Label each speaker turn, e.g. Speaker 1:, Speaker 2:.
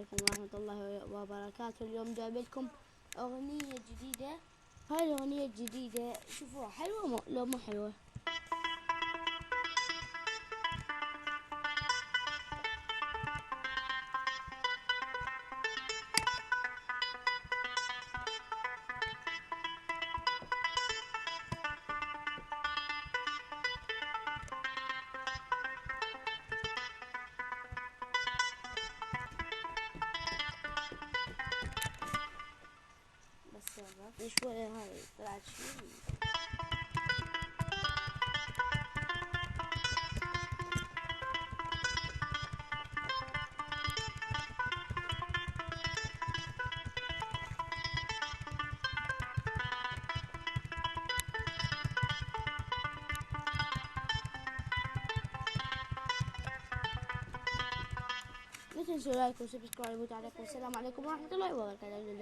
Speaker 1: عليكم ورحمة الله وبركاته. اليوم جايب لكم أغنية جديدة. هاي الأغنية الجديدة شوفوها حلوة لو مو حلوة. بس يلا شوية هاي طلعت شي. لا تنسوا لايك وسبسكرايب وتعليق، والسلام عليكم ورحمة الله وبركاته.